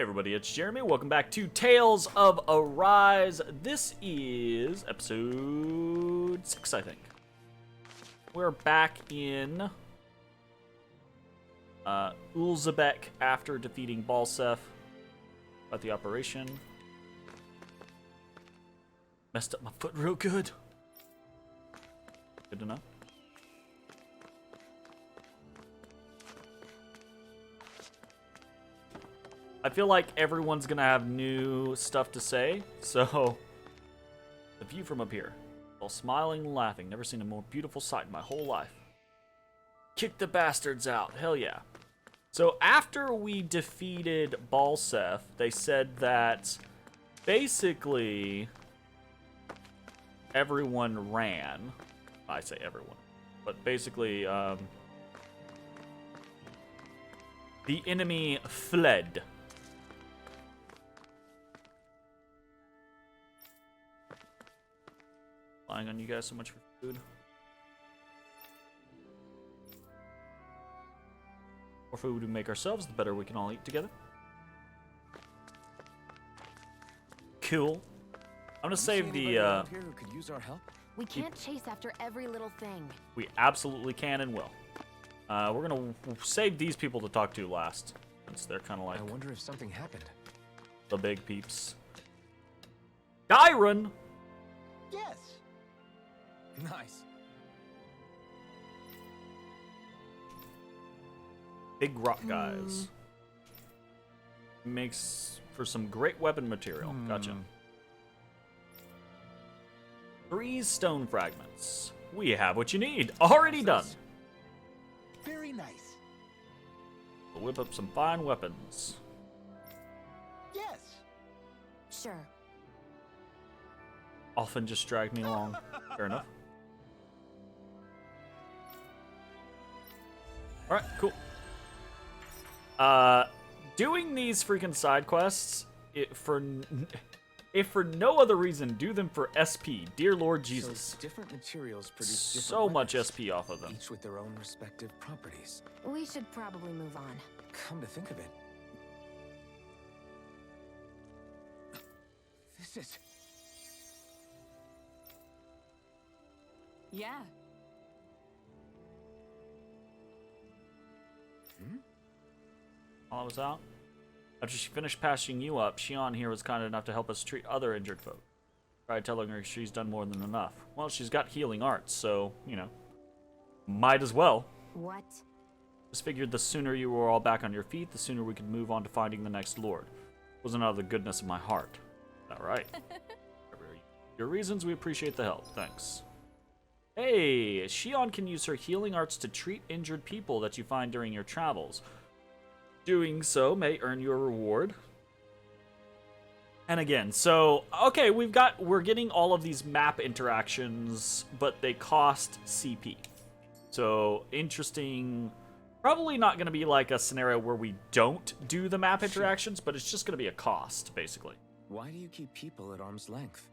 everybody, it's Jeremy. Welcome back to Tales of Arise. This is episode 6, I think. We're back in Ulzebek after defeating Balsef. About the operation. Messed up my foot real good. Good to know. I feel like everyone's gonna have new stuff to say, so the view from up here, while smiling and laughing, never seen a more beautiful sight in my whole life. Kick the bastards out, hell yeah. So after we defeated Balsef, they said that basically everyone ran. I say everyone, but basically the enemy fled. Relying on you guys so much for food. The more food we make ourselves, the better we can all eat together. Cool. I'm gonna save the. Here who could use our help? We can't chase after every little thing. We absolutely can and will. We're gonna save these people to talk to last, since they're kind of like. I wonder if something happened. The big peeps. Dyron. Yes. Nice. Big rock guys. Makes for some great weapon material. Gotcha. 3 stone fragments. We have what you need. Already done. Very nice. We'll whip up some fine weapons. Yes. Sure. Often just dragged me along. Fair enough. Alright, cool. Doing these freaking side quests, if for no other reason, do them for SP. Dear Lord Jesus. So different materials produce different so much weapons, SP off of them. each with their own respective properties. We should probably move on. Come to think of it, this is... Yeah. While I was out, after she finished patching you up, Shion here was kind enough to help us treat other injured folk. Tried telling her she's done more than enough. Well, she's got healing arts, so, you know, might as well. What? Just figured the sooner you were all back on your feet, the sooner we could move on to finding the next lord. Wasn't out of the goodness of my heart. All right. Your reasons, we appreciate the help. Thanks. Hey, Shion can use her healing arts to treat injured people that you find during your travels. Doing so may earn you a reward. And again, so, okay, we're getting all of these map interactions, but they cost CP. So, interesting. Probably not going to be like a scenario where we don't do the map interactions, but it's just going to be a cost, basically. Why do you keep people at arm's length?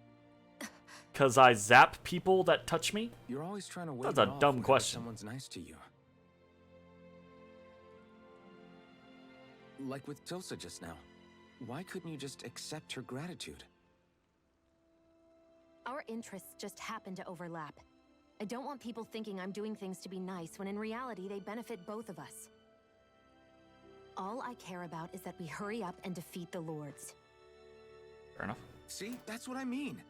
Because I zap people that touch me? You're always trying to wait. That's a dumb question. Someone's nice to you. Like with Tilsa just now. Why couldn't you just accept her gratitude? Our interests just happen to overlap. I don't want people thinking I'm doing things to be nice when in reality they benefit both of us. All I care about is that we hurry up and defeat the lords. Fair enough. See, that's what I mean.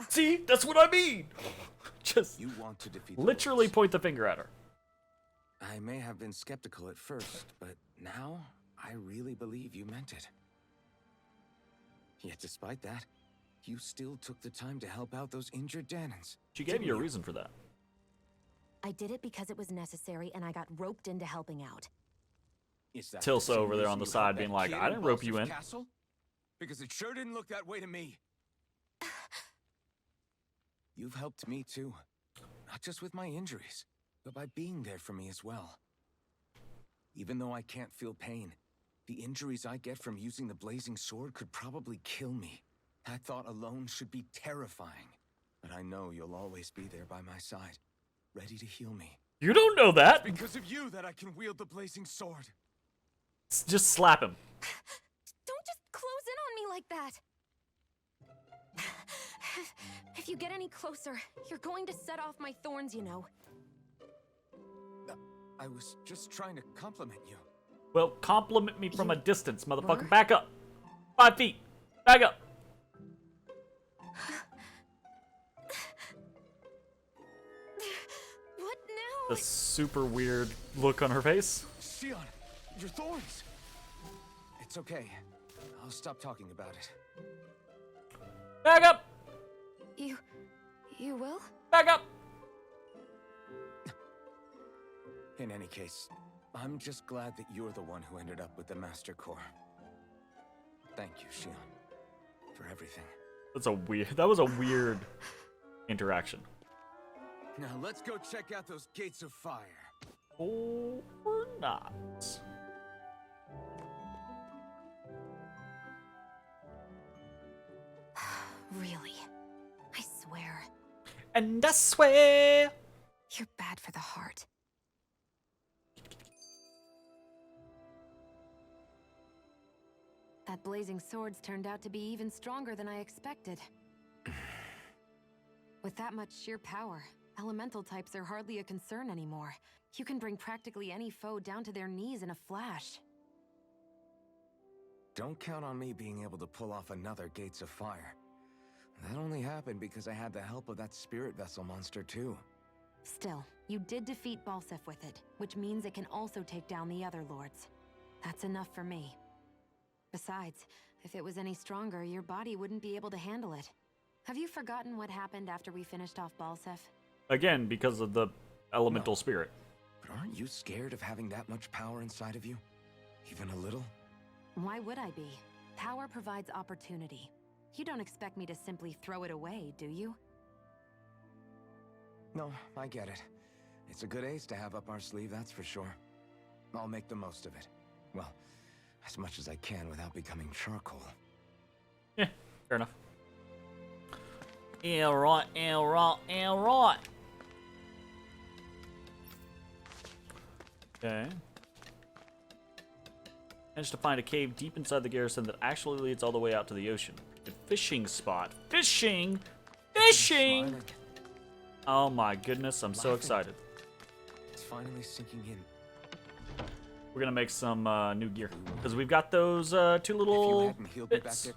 See, that's what I mean. Just You want to defeat literally the lords. point the finger at her. I may have been skeptical at first, but now I really believe you meant it. Yet despite that, you still took the time to help out those injured Danans. She gave you a reason for that. I did it because it was necessary and I got roped into helping out. Is that Tilsa the same over there on reason the you side helped being that like, kid I didn't rope you Balsef's in. Castle? Because it sure didn't look that way to me. You've helped me too. Not just with my injuries, but by being there for me as well. Even though I can't feel pain, the injuries I get from using the blazing sword could probably kill me. That thought alone should be terrifying. But I know you'll always be there by my side, ready to heal me. You don't know that. Because of you that I can wield the blazing sword. Just slap him. like that! If you get any closer, you're going to set off my thorns, you know. I was just trying to compliment you. Well, compliment me from a distance, motherfucker. Huh? Back up. 5 feet. Back up. What now? The super weird look on her face. Xion, your thorns! It's okay. I'll stop talking about it. Back up. You will? Back up. In any case, I'm just glad that you're the one who ended up with the Master Core. Thank you, Xion, for everything. That was a weird interaction. Now let's go check out those gates of fire. Or not. Really? I swear. And I swear. You're bad for the heart. That blazing swords turned out to be even stronger than I expected. With that much sheer power, elemental types are hardly a concern anymore. You can bring practically any foe down to their knees in a flash. Don't count on me being able to pull off another Gates of Fire. That only happened because I had the help of that spirit vessel monster too. Still, you did defeat Balsef with it, which means it can also take down the other lords. That's enough for me. Besides, if it was any stronger, your body wouldn't be able to handle it. Have you forgotten what happened after we finished off Balsef? Again, because of the elemental No. spirit. But aren't you scared of having that much power inside of you? Even a little? Why would I be? Power provides opportunity. You don't expect me to simply throw it away, do you? No, I get it. It's a good ace to have up our sleeve, that's for sure. I'll make the most of it. Well, as much as I can without becoming charcoal. Yeah, fair enough. Alright. Okay. Managed to find a cave deep inside the garrison that actually leads all the way out to the ocean. A fishing spot. Fishing! Smiling. Oh my goodness, I'm so Laughing. excited. It's finally sinking in. We're gonna make some new gear. Because we've got those two If you little hadn't healed me back bits. there,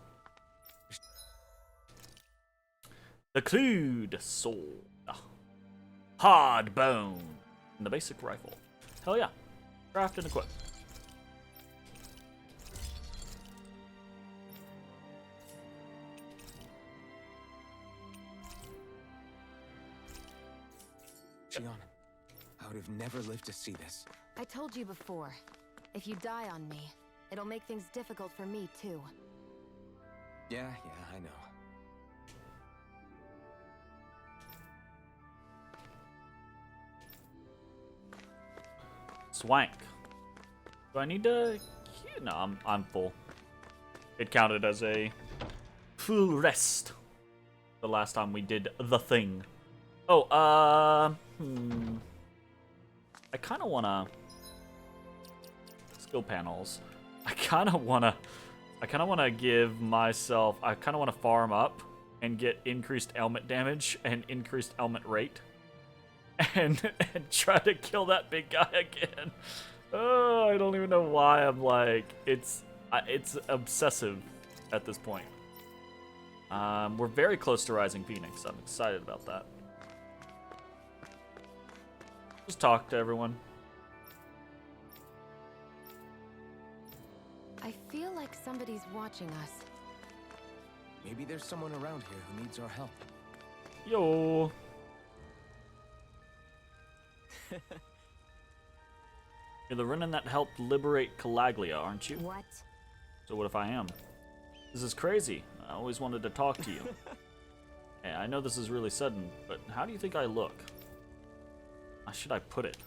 The Clued Sword. Hard Bone. And the basic rifle. Hell yeah. Craft and equip. Xion, I would have never lived to see this. I told you before, if you die on me, it'll make things difficult for me too. Yeah, I know. Swank. Do I need to? No, I'm full. It counted as a full rest. The last time we did the thing. Oh, I kind of wanna skill panels. I kind of wanna give myself. I kind of wanna farm up and get increased ailment damage and increased ailment rate. And try to kill that big guy again. Oh, I don't even know why I'm like it's obsessive at this point. We're very close to Rising Phoenix. I'm excited about that. Just talk to everyone. I feel like somebody's watching us. Maybe there's someone around here who needs our help. Yo. You're the Renin that helped liberate Calaglia, aren't you? What? So what if I am? This is crazy. I always wanted to talk to you. Hey, I know this is really sudden, but how do you think I look? How should I put it?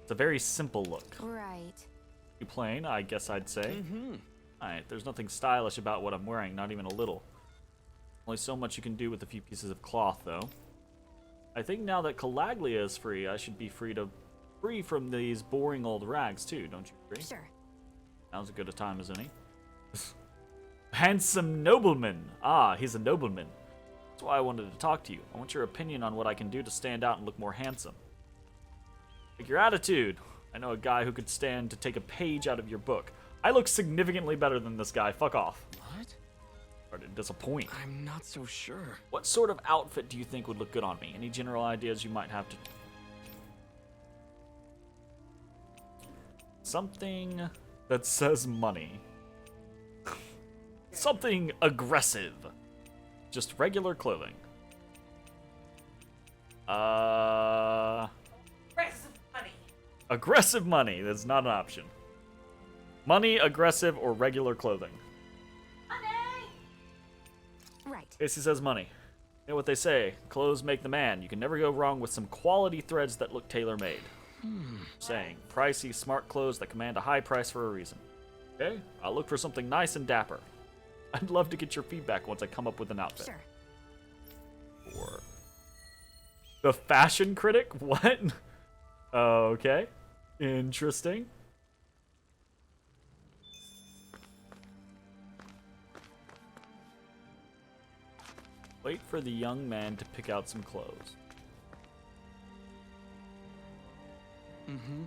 It's a very simple look. Right. You plain, I guess I'd say. Mm-hmm. Alright, there's nothing stylish about what I'm wearing, not even a little. Only so much you can do with a few pieces of cloth, though. I think now that Calaglia is free, I should be free to free from these boring old rags, too, don't you agree? Sure. Now's as good a time as any. Handsome nobleman. Ah, he's a nobleman. That's why I wanted to talk to you. I want your opinion on what I can do to stand out and look more handsome. Like your attitude. I know a guy who could stand to take a page out of your book. I look significantly better than this guy. Fuck off. What? Or to disappoint. I'm not so sure. What sort of outfit do you think would look good on me? Any general ideas you might have to... Something that says money. Something aggressive. Just regular clothing. Aggressive money. Aggressive money. That's not an option. Money, aggressive, or regular clothing. Money! Right. Casey says money. You know what they say, clothes make the man. You can never go wrong with some quality threads that look tailor-made. Saying, pricey, smart clothes that command a high price for a reason. Okay, I'll look for something nice and dapper. I'd love to get your feedback once I come up with an outfit. Sure. Or the fashion critic? What? Okay, interesting. Wait for the young man to pick out some clothes. Mm-hmm.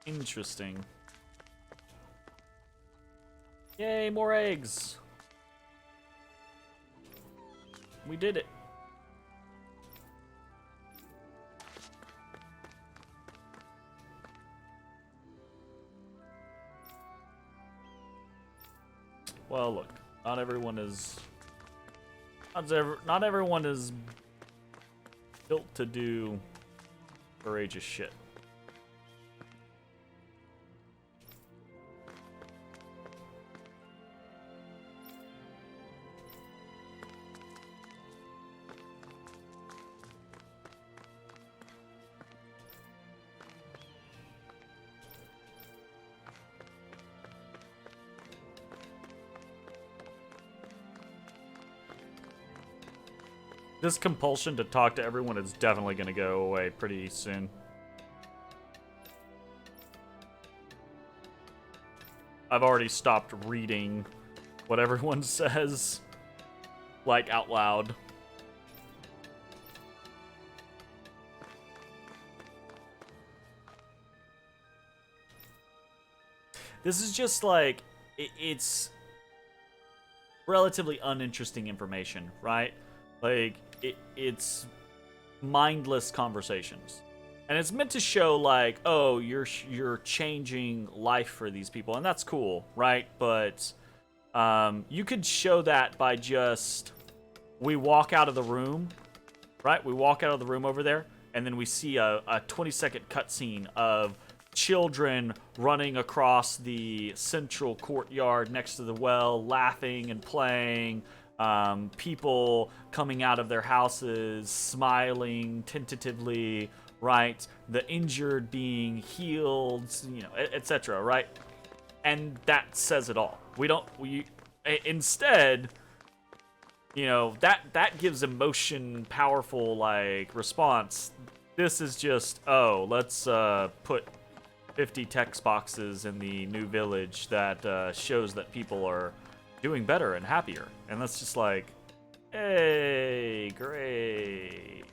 Interesting. Yay, more eggs. We did it. Well, look, not everyone is built to do courageous shit. This compulsion to talk to everyone is definitely going to go away pretty soon. I've already stopped reading what everyone says, like, out loud. This is just like, it's relatively uninteresting information, right? Like, it's mindless conversations. And it's meant to show, like, oh, you're changing life for these people, and that's cool, right? But you could show that by just, we walk out of the room, right? We walk out of the room over there, and then we see a 20-second cutscene of children running across the central courtyard next to the well, laughing and playing. People coming out of their houses, smiling tentatively, right? The injured being healed, you know, etc., right? And that says it all. Instead, you know, that gives emotion, powerful, like, response. This is just, oh, let's put 50 text boxes in the new village that shows that people are doing better and happier. And that's just like, hey, great.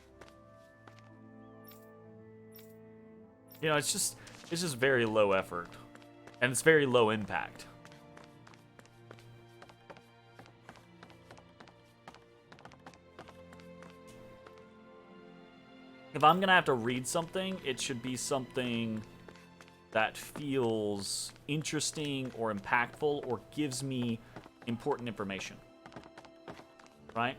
You know, it's just very low effort. And it's very low impact. If I'm gonna have to read something, it should be something that feels interesting or impactful or gives me important information. Right?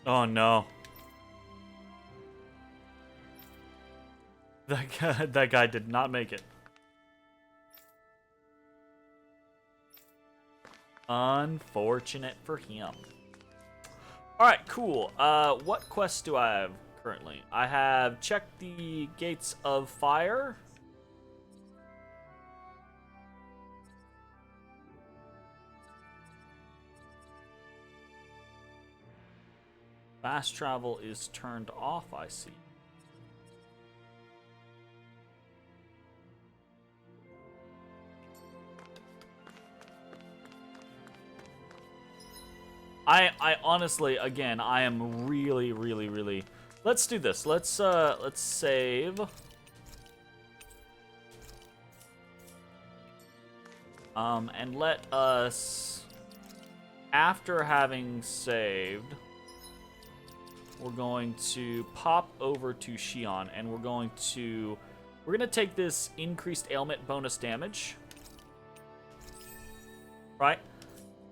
Oh no. That guy did not make it. Unfortunate for him. Alright, cool. What quests do I have currently? I have checked the gates of fire. Fast travel is turned off, I see. I honestly, again, I am really. Let's do this. Let's save. And let us, after having saved, we're going to pop over to Xion, and we're gonna take this increased ailment bonus damage, right?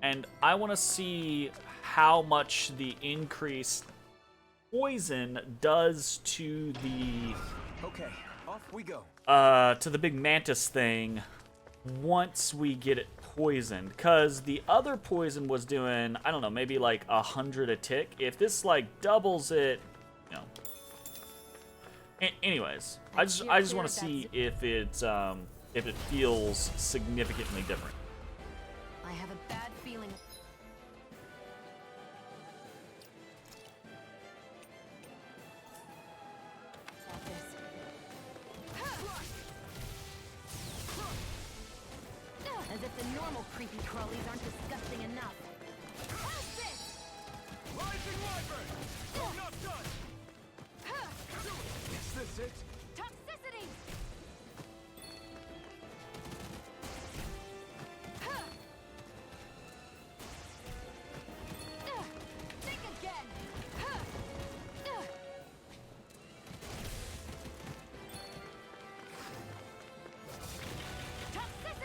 And I want to see how much the increased poison does to the Okay, off we go. to the big mantis thing once we get it poisoned. Because the other poison was doing, I don't know, maybe like 100 a tick. If this like doubles it, you know. Anyways, I just want to see if it feels significantly different. I have a bad feeling. About this. As if the normal creepy crawlies aren't disgusting enough. How's this? Rising Wyvern! Oh, not done! Is this it? Toxicity! Think again! Toxicity!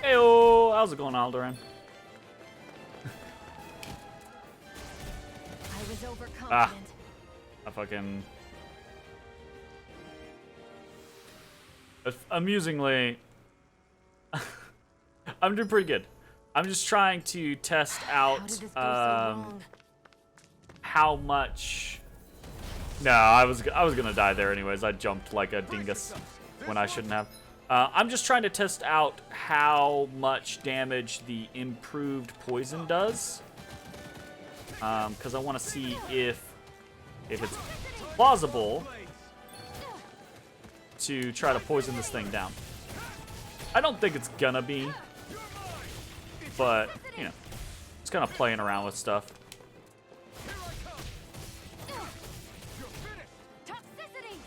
Heyo, how's it going, Alderaan? I was overconfident. I fucking... Amusingly, I'm doing pretty good. I'm just trying to test How out did this go so wrong? how much. No, I was gonna die there anyways. I jumped like a dingus when I shouldn't have. I'm just trying to test out how much damage the improved poison does, because I want to see if it's plausible to try to poison this thing down. I don't think it's gonna be, but you know, it's kind of playing around with stuff. Toxicity!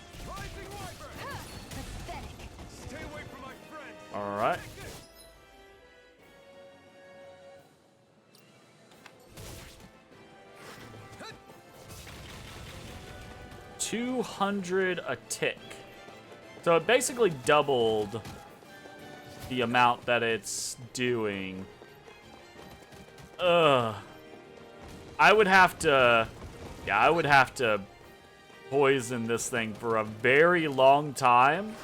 Pathetic. Stay away from my friends! All right. $200 a tick. So it basically doubled the amount that it's doing. Ugh. I would have to poison this thing for a very long time.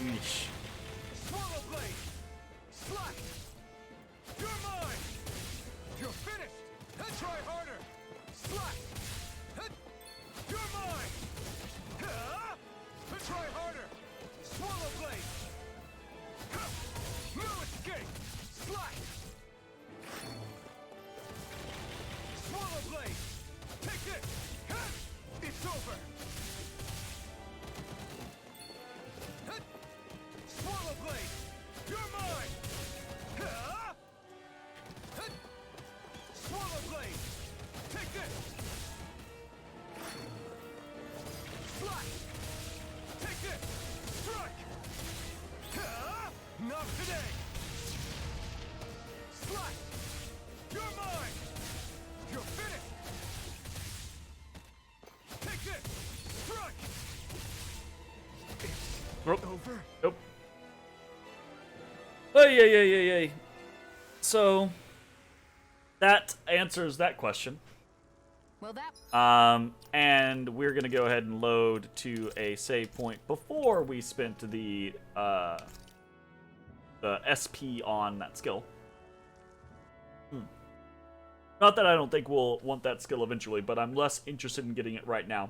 Yeesh. Swallow blade! Slack! You're mine! You're finished! Then try harder! Slack! You're mine! Then try harder! Swallow blade! No escape! Slack! Swallow blade! Take this! It's over! Swallow blade! You're mine! Swallow blade! Take this! Slack! Take this! Strike! Not today! Slack! You're mine! You're finished! Take this! Strike! Nope. Over? Nope. So that answers that question. Well, that And we're gonna go ahead and load to a save point before we spent the SP on that skill. Not that I don't think we'll want that skill eventually, but I'm less interested in getting it right now,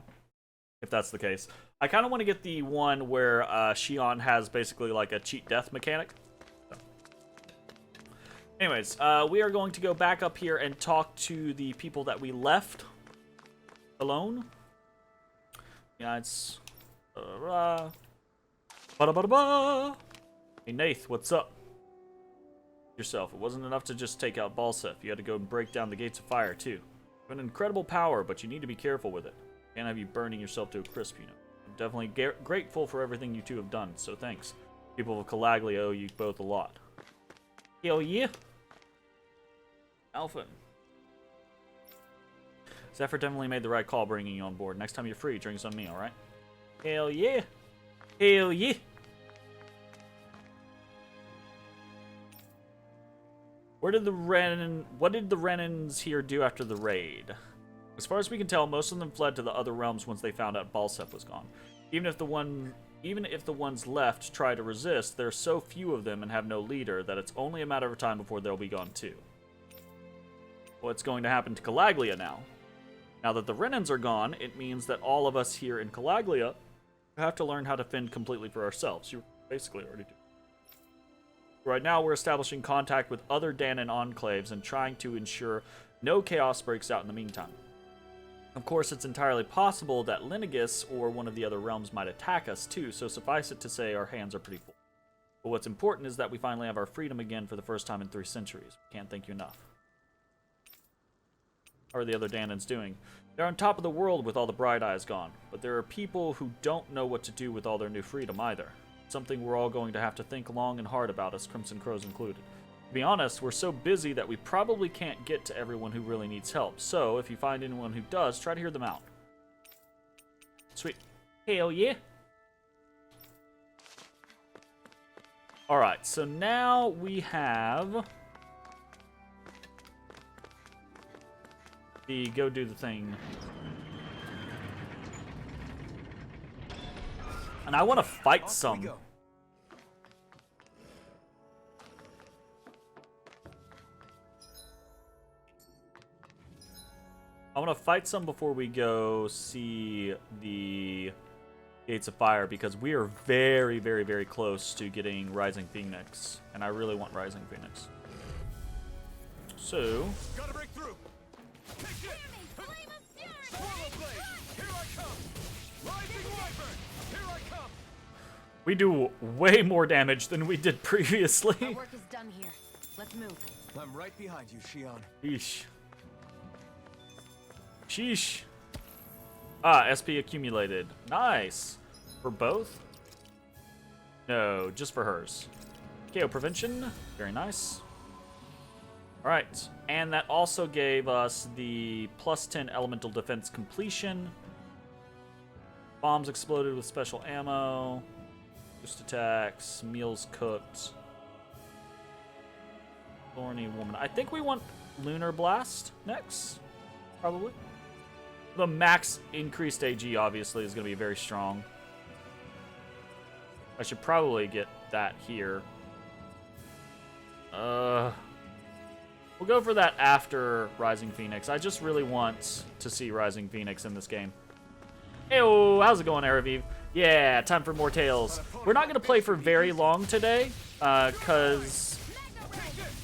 if that's the case. I kind of want to get the one where Shion has basically like a cheat death mechanic. So. Anyways, we are going to go back up here and talk to the people that we left alone. Yeah, it's... Ba-da-ba-da-ba! Hey, Nath, what's up? Yourself. It wasn't enough to just take out Balsef. You had to go and break down the gates of fire, too. You have an incredible power, but you need to be careful with it. Can't have you burning yourself to a crisp, you know. I'm definitely grateful for everything you two have done, so thanks. People of Calaglia owe you both a lot. Hell yeah! Alpha. Zephyr definitely made the right call bringing you on board. Next time you're free, drinks on me, alright? Hell yeah! Hell yeah! What did the Renans here do after the raid? As far as we can tell, most of them fled to the other realms once they found out Balsef was gone. Even if the ones left try to resist, there are so few of them and have no leader that it's only a matter of time before they'll be gone too. What's going to happen to Calaglia now? Now that the Renans are gone, it means that all of us here in Calaglia have to learn how to fend completely for ourselves. You basically already do. Right now, we're establishing contact with other Danon enclaves and trying to ensure no chaos breaks out in the meantime. Of course, it's entirely possible that Linegus or one of the other realms might attack us too, so suffice it to say our hands are pretty full. But what's important is that we finally have our freedom again for the first time in 3 centuries. Can't thank you enough. How are the other Danons doing? They're on top of the world with all the Bright Eyes gone, but there are people who don't know what to do with all their new freedom either. Something we're all going to have to think long and hard about, us Crimson Crows included. To be honest, we're so busy that we probably can't get to everyone who really needs help, so if you find anyone who does, try to hear them out. Sweet. Hell yeah. Alright, so now we have the go do the thing. And I want to fight some. I want to fight some before we go see the Gates of Fire, because we are very, very, very close to getting Rising Phoenix, and I really want Rising Phoenix. So, Gotta break through. Take it. Swallow blade. Here I come. Rising wyvern. Here I come. we do way more damage than we did previously. our work is done here. Let's move. I'm right behind you, Shion. Sheesh. Sheesh. Ah, SP accumulated. Nice. For both? No, just for hers. KO prevention. Very nice. Alright. And that also gave us the +10 elemental defense completion. Bombs exploded with special ammo. Boost attacks. Meals cooked. Thorny woman. I think we want Lunar Blast next. Probably. The max increased AG obviously is going to be very strong. I should probably get that here. We'll go for that after Rising Phoenix. I just really want to see Rising Phoenix in this game. Heyo, how's it going, Araviv? Yeah, time for more tales. We're not going to play for very long today, because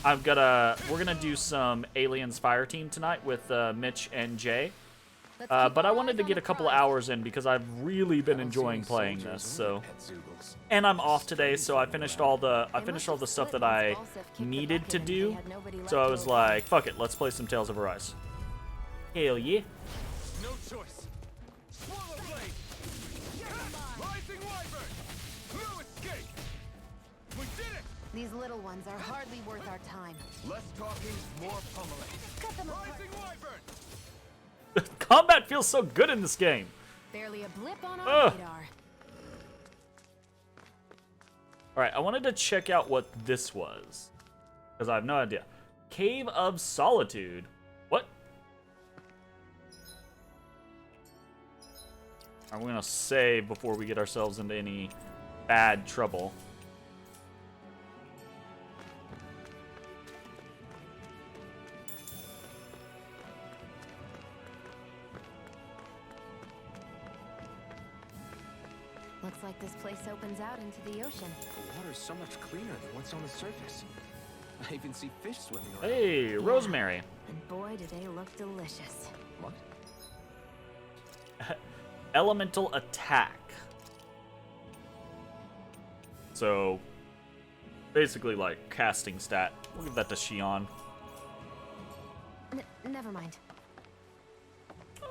we're going to do some Aliens Fire Team tonight with Mitch and Jay. But I wanted to get a couple hours in because I've really been enjoying playing this. So, and I'm off today, so I finished all the stuff that I needed to do. So I was like, fuck it, let's play some Tales of Arise. Hell yeah! No choice. Swallow blade. Rising wyvern. No escape. We did it. These little ones are hardly worth our time. Less talking, more pummeling. Cut them apart. Rising wyvern. Combat feels so good in this game. Barely a blip on our radar. All right, I wanted to check out what this was, because I have no idea. Cave of Solitude. What? We're going to save before we get ourselves into any bad trouble. Looks like this place opens out into the ocean. The water's so much cleaner than what's on the surface. I even see fish swimming around. Hey, Rosemary. And boy, do they look delicious. What? Elemental attack. So, basically like casting stat. We'll give that to Shion. Never mind.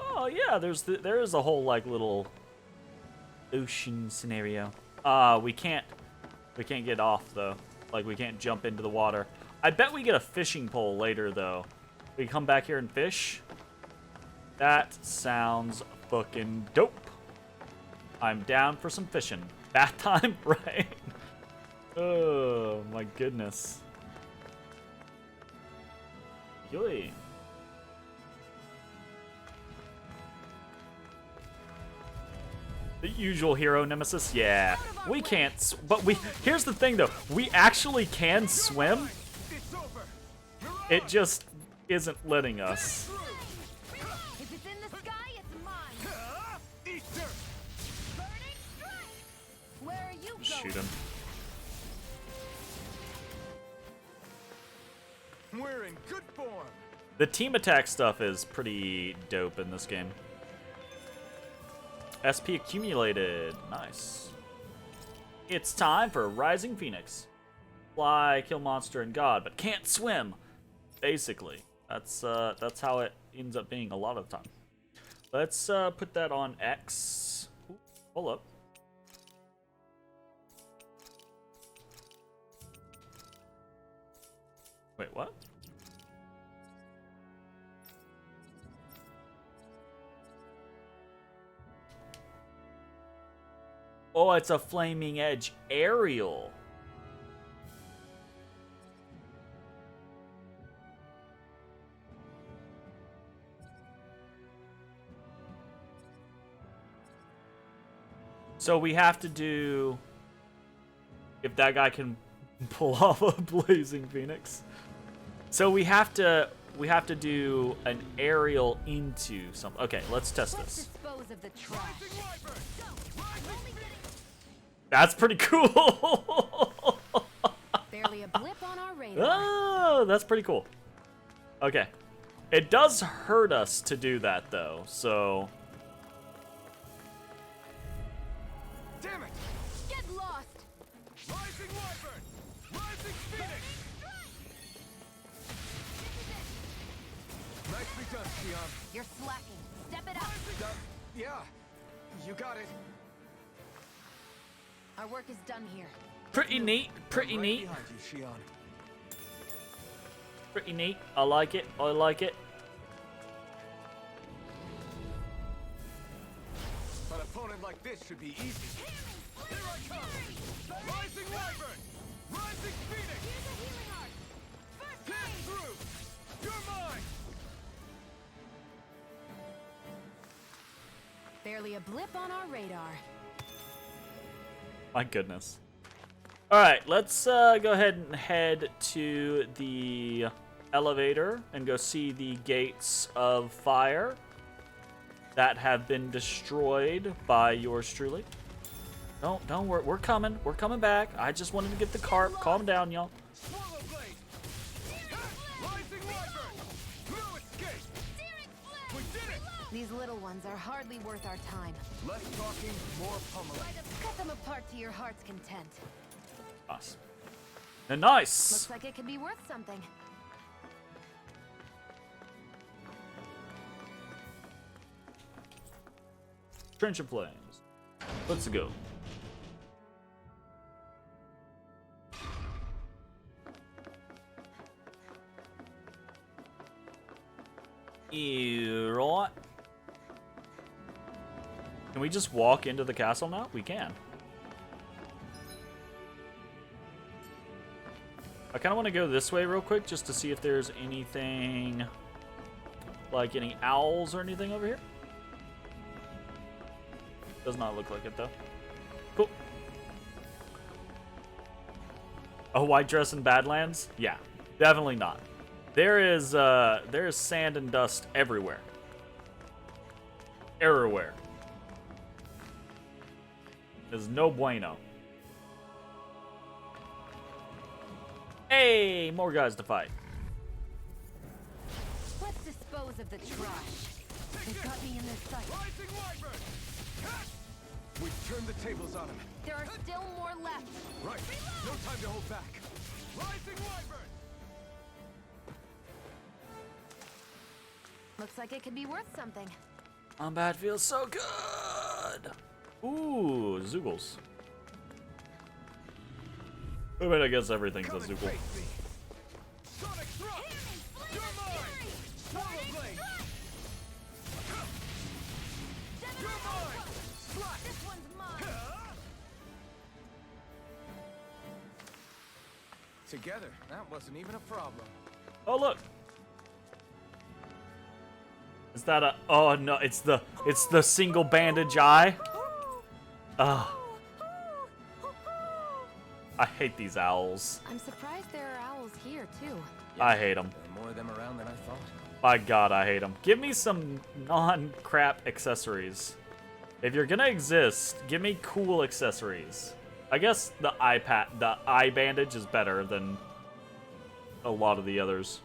Oh yeah, there is a whole like little ocean scenario. We can't get off though. Like we can't jump into the water. I bet we get a fishing pole later though. We come back here and fish. That sounds fucking dope. I'm down for some fishing. Bath time, right? Oh my goodness. Yoy. The usual hero nemesis, yeah. We can't, but here's the thing though. We actually can swim. It just isn't letting us. If it's in the sky, it's mine. Burning strike. Where are you going? Shoot him. We're in good form. The team attack stuff is pretty dope in this game. SP accumulated. Nice. It's time for Rising Phoenix. Fly, kill monster, and god, but can't swim. Basically, that's how it ends up being a lot of the time. Let's put that on X. Ooh, hold up. Wait, what? Oh, it's a flaming edge aerial. So we have to do, if that guy can pull off a blazing phoenix. So we have to do an aerial into some. Okay, let's test this. Dispose of the trash. That's pretty cool. Barely a blip on our radar. Oh, that's pretty cool. Okay. It does hurt us to do that though, so. Damn it! Get lost. Rising Wyvern! Rising Phoenix! Nicely done, Shion. You're slacking. Step it up. Yeah, you got it. Our work is done here. Pretty neat, pretty Right neat, behind you, Shion. pretty neat. I like it, I like it. An opponent like this should be easy. Here I come! Rising Wyvern! Rising Phoenix! Here's a healing art. First Pass aid. through! You're mine! Barely a blip on our radar. My goodness. Alright, let's go ahead and head to the elevator and go see the gates of fire that have been destroyed by yours truly. Don't worry, we're coming back. I just wanted to get the cart. Calm down, y'all. Swallow blade! Rising Wyvern! No escape! We did it! These little ones are hardly worth our time. Less talking, more pummeling. Cut them apart to your heart's content. Awesome. And nice. Looks like it could be worth something. Trench of Flames. Let's go. Right. Can we just walk into the castle now? We can. I kind of want to go this way real quick just to see if there's anything, like any owls or anything over here. Does not look like it though. Cool. A white dress in Badlands? Yeah, definitely not. There is sand and dust everywhere. Everywhere. There's no bueno. Hey, more guys to fight. Let's dispose of the trash. They got me in their sight. We've turned the tables on him. There are still more left. Right. No time to hold back. Rising Wyvern! Looks like it could be worth something. Combat feels so good. Ooh, Zoogles. I mean, I guess everything's a Zoogle. Sonic thrust! You're mine! Swallow blade! You're mine! Slash! This one's mine. Together, that wasn't even a problem. Oh look. Is that a? Oh no, it's the single bandage eye. Ugh. I hate these owls. I'm surprised there are owls here too. I hate them. There are more of them around than I thought. By God, I hate them. Give me some non-crap accessories. If you're gonna exist, give me cool accessories. I guess the eye bandage is better than a lot of the others.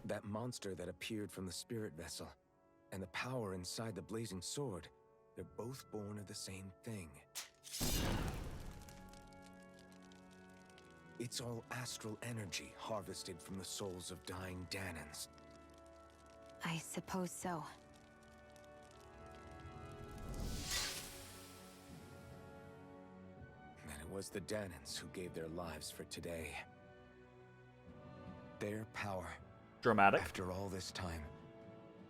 That monster that appeared from the spirit vessel, and the power inside the blazing sword, they're both born of the same thing. It's all astral energy harvested from the souls of dying Danans. I suppose so. And it was the Danans who gave their lives for today. Their power, Dramatic. after all this time,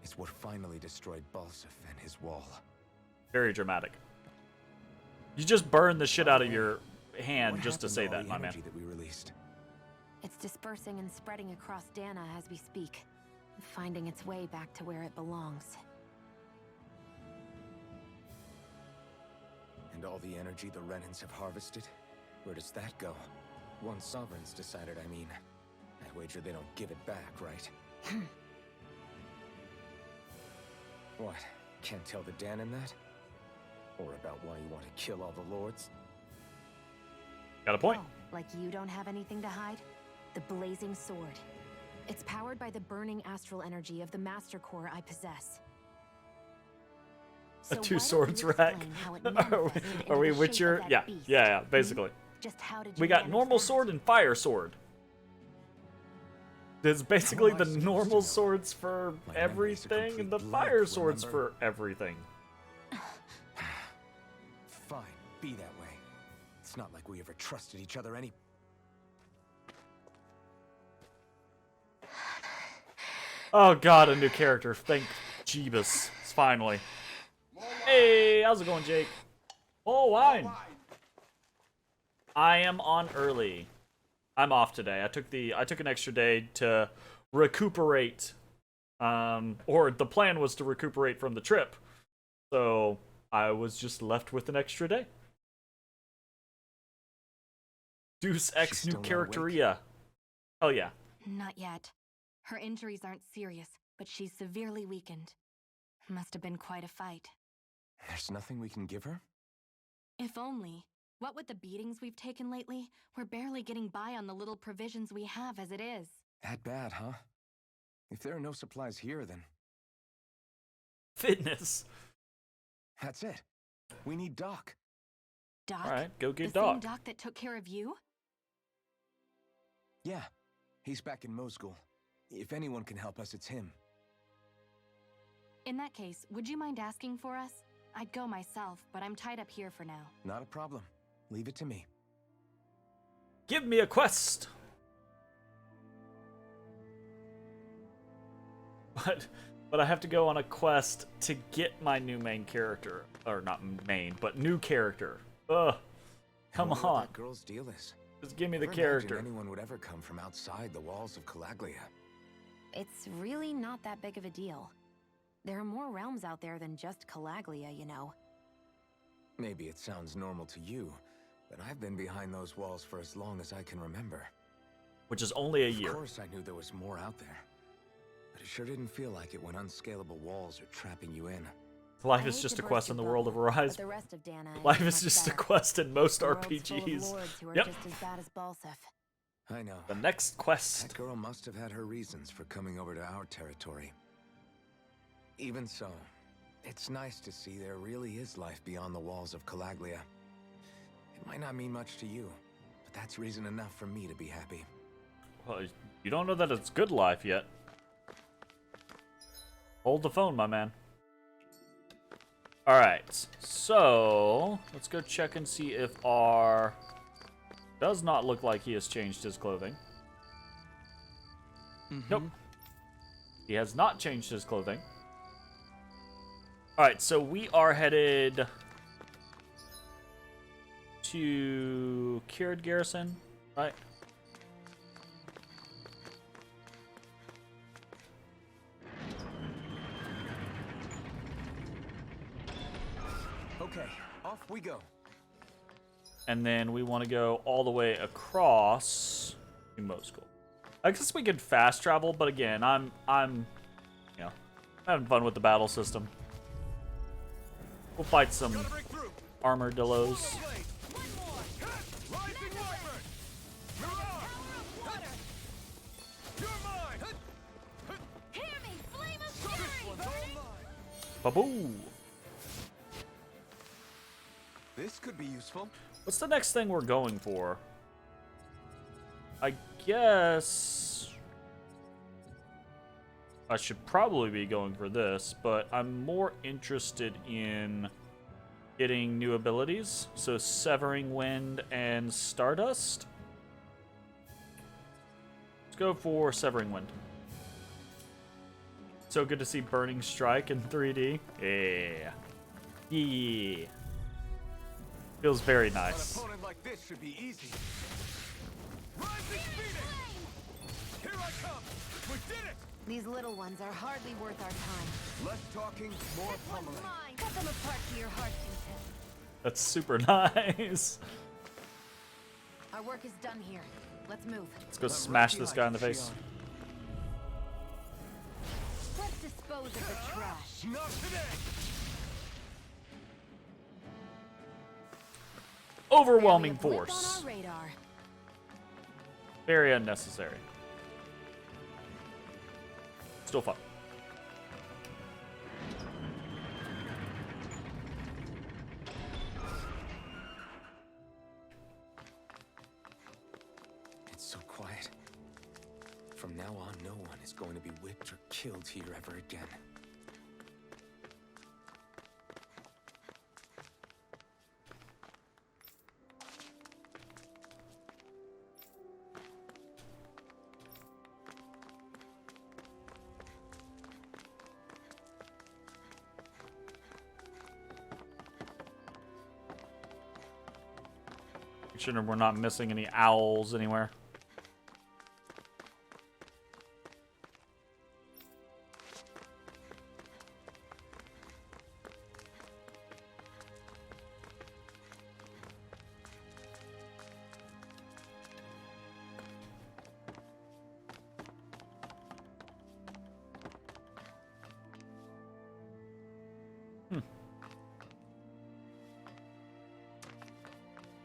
is what finally destroyed Balsif and his wall. Very dramatic. You just burned the shit out of your hand What just to happened say all that, the my man. energy that we released? It's dispersing and spreading across Dana as we speak, finding its way back to where it belongs. And all the energy the Renans have harvested? Where does that go? Once Sovereign's decided, I mean. I wager they don't give it back, right? What? Can't tell the Danan that? Or about why you want to kill all the lords? Got a point. Oh, like you don't have anything to hide? The blazing sword. It's powered by the burning astral energy of the master core I possess. A So two why don't swords you rack. explain how it Are we, manifested are into we the with shape your? of that Yeah, beast? yeah, basically. Just how did you We got manage normal that? sword and fire sword. It's basically How am the I supposed normal to know? swords for My memory's a everything and the complete fire blank, swords remember? for everything. Fine, be that way. It's not like we ever trusted each other any. Oh god, a new character. Thank Jeebus. It's finally. Hey, how's it going, Jake? Oh, wine. I am on early. I'm off today. I took an extra day to recuperate. Or the plan was to recuperate from the trip. So I was just left with an extra day. Deus Ex She's new still not characteria. Hell yeah. Not yet. Her injuries aren't serious, but she's severely weakened. Must have been quite a fight. There's nothing we can give her? If only. What with the beatings we've taken lately, we're barely getting by on the little provisions we have as it is. That bad, huh? If there are no supplies here, then Fitness. that's it. We need Doc. Doc? Alright, go get the same Doc. Doc that took care of you? Yeah, he's back in Mosgul. If anyone can help us, it's him. In that case, would you mind asking for us? I'd go myself, but I'm tied up here for now. Not a problem. Leave it to me. Give me a quest. But I have to go on a quest to get my new main character. Or not main, but new character. Ugh. Come I wonder what on. that girl's deal is. Just give me the Never imagined character. anyone would ever come from outside the walls of Calaglia. It's really not that big of a deal. There are more realms out there than just Calaglia, you know. Maybe it sounds normal to you, but I've been behind those walls for as long as I can remember. Which is only a year. Of course I knew there was more out there, but it sure didn't feel like it when unscalable walls are trapping you in. Life I is hate just to a quest burst in the your world of bubble, but Arise. the rest of Dana Life is much just a better. quest in most The world's full of RPGs. lords who are Yep. just as bad as Balsef. I know. The next quest. That girl must have had her reasons for coming over to our territory. Even so, it's nice to see there really is life beyond the walls of Calaglia. It might not mean much to you, but that's reason enough for me to be happy. Well, you don't know that it's good life yet. Hold the phone, my man. Alright, so let's go check and see if our... Does not look like he has changed his clothing. Nope. He has not changed his clothing. Alright, so we are headed to Kieran Garrison, right? Okay, off we go. And then we want to go all the way across to Mosul. I guess we could fast travel, but again, I'm you know, having fun with the battle system. We'll fight some armadillos. Baboo! This could be useful. What's the next thing we're going for? I guess I should probably be going for this, but I'm more interested in getting new abilities. So Severing Wind and Stardust. Let's go for Severing Wind. So good to see Burning Strike in 3D. Yeah. Yeah. Feels very nice. An opponent like this should be easy. Rising Phoenix! Here I come! We did it! These little ones are hardly worth our time. Less talking, more pummeling. Mine. Cut them apart to your heart's content. That's super nice. Our work is done here. Let's move. Let's go smash this guy in the face. Let's dispose of the trash. Not today! Overwhelming Area blip force. on our radar. Very unnecessary. Still fun. It's so quiet. From now on, no one is going to be whipped or killed here ever again. Make sure we're not missing any owls anywhere.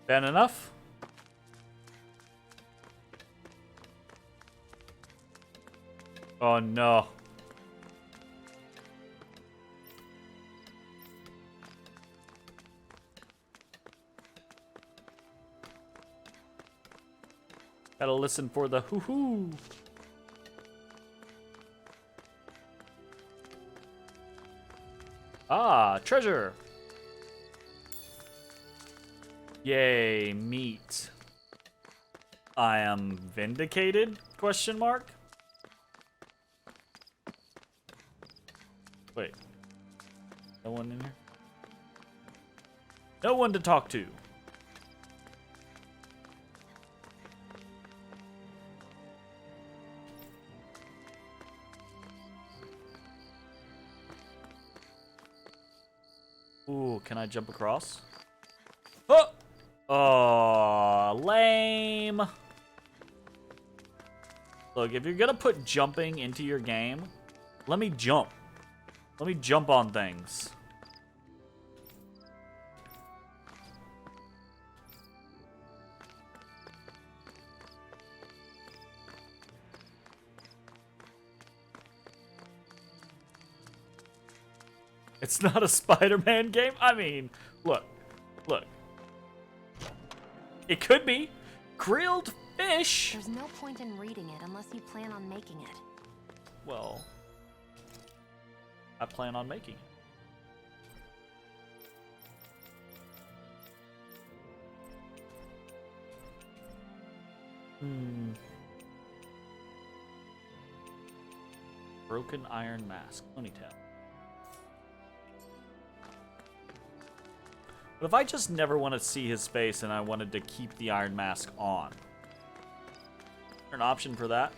Been enough? Oh no. Gotta listen for the hoo-hoo. Ah, treasure. Yay, meat. I am vindicated? Question mark. Wait. No one in here? No one to talk to. Ooh, can I jump across? Oh! Oh, lame. Look, if you're gonna put jumping into your game, let me jump. Let me jump on things. It's not a Spider-Man game? I mean, look. It could be. Grilled fish. There's no point in reading it unless you plan on making it. Well, I plan on making it. Broken iron mask. Ponytail. But if I just never want to see his face and I wanted to keep the iron mask on, is there an option for that?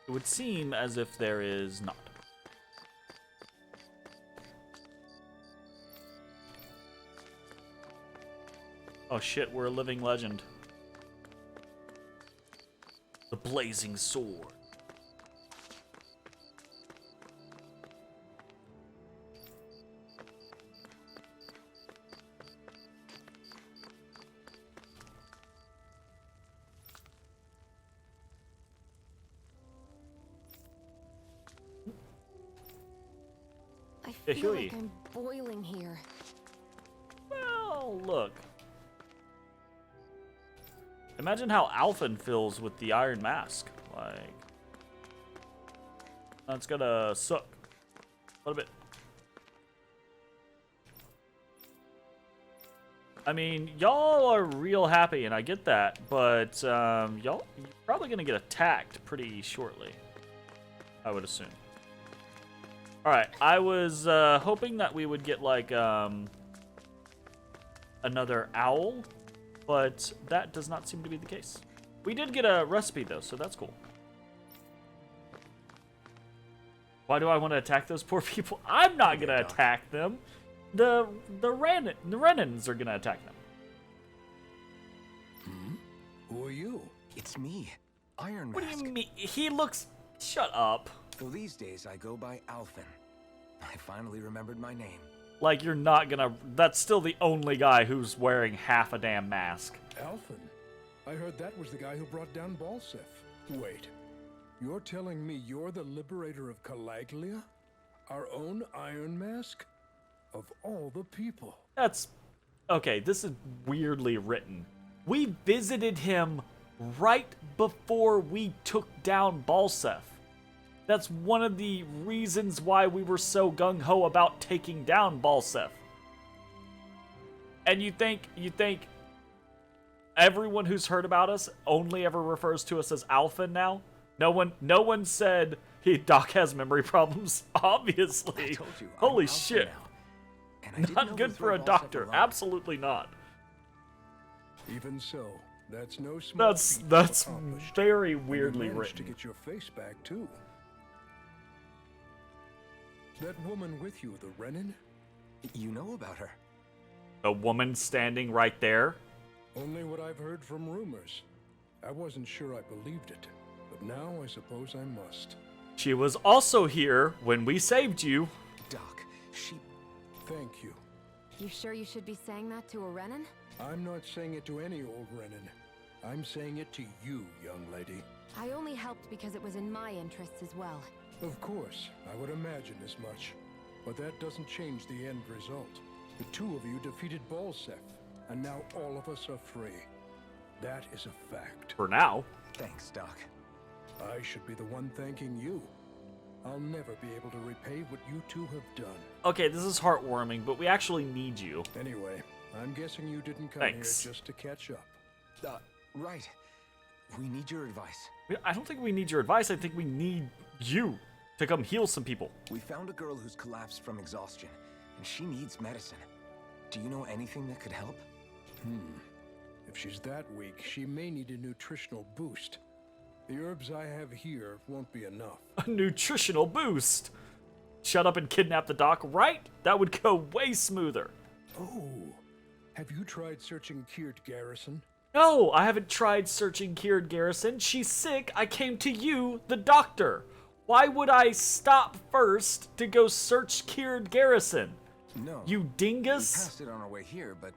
It would seem as if there is not. Oh shit, we're a living legend. The blazing sword. I Yeah, feel Huey. like I'm boiling here. Well, look. Imagine how Alphen feels with the iron mask. Like, that's gonna suck a little bit. I mean, y'all are real happy, and I get that, but y'all, you're probably gonna get attacked pretty shortly, I would assume. All right, I was hoping that we would get like another owl, but that does not seem to be the case. We did get a recipe though, so that's cool. Why do I want to attack those poor people? I'm not gonna attack them. The Renans are gonna attack them. Who are you? It's me, Iron Mask. What do you mean? He looks. Shut up. So these days I go by Alphen. I finally remembered my name. Like you're not gonna. That's still the only guy who's wearing half a damn mask. Alphen? I heard that was the guy who brought down Balsef. Wait, you're telling me you're the liberator of Calaglia? Our own Iron Mask? Of all the people. That's okay. This is weirdly written. We visited him right before we took down Balsef. That's one of the reasons why we were so gung-ho about taking down Balsef. And you think everyone who's heard about us only ever refers to us as Alphen now? No one said Doc has memory problems. Obviously. I told you, I'm Holy Alphen shit. now. And I didn't Not good for a overthrow Balsef doctor. alone. Absolutely not. Even so, that's no small That's feat you've accomplished. very And you weirdly managed to written. get your face back too. That woman with you, the Renin? You know about her? A woman standing right there. Only what I've heard from rumors. I wasn't sure I believed it, but now I suppose I must. She was also here when we saved you. Doc, she... Thank you. You sure you should be saying that to a Renin? I'm not saying it to any old Renin. I'm saying it to you, young lady. I only helped because it was in my interests as well. Of course, I would imagine as much. But that doesn't change the end result. The two of you defeated Balsef, and now all of us are free. That is a fact. For now. Thanks, Doc. I should be the one thanking you. I'll never be able to repay what you two have done. Okay, this is heartwarming, but we actually need you. Anyway, I'm guessing you didn't come Thanks. here just to catch up. Right. We need your advice. I don't think we need your advice. I think we need you to come heal some people. We found a girl who's collapsed from exhaustion, and she needs medicine. Do you know anything that could help? If she's that weak, she may need a nutritional boost. The herbs I have here won't be enough. A nutritional boost. Shut up and kidnap the doc, right? That would go way smoother. Oh, have you tried searching Kiert Garrison? No, I haven't tried searching Kieran Garrison. She's sick. I came to you, the doctor. Why would I stop first to go search Kieran Garrison? No. You We dingus? passed it on our way here, but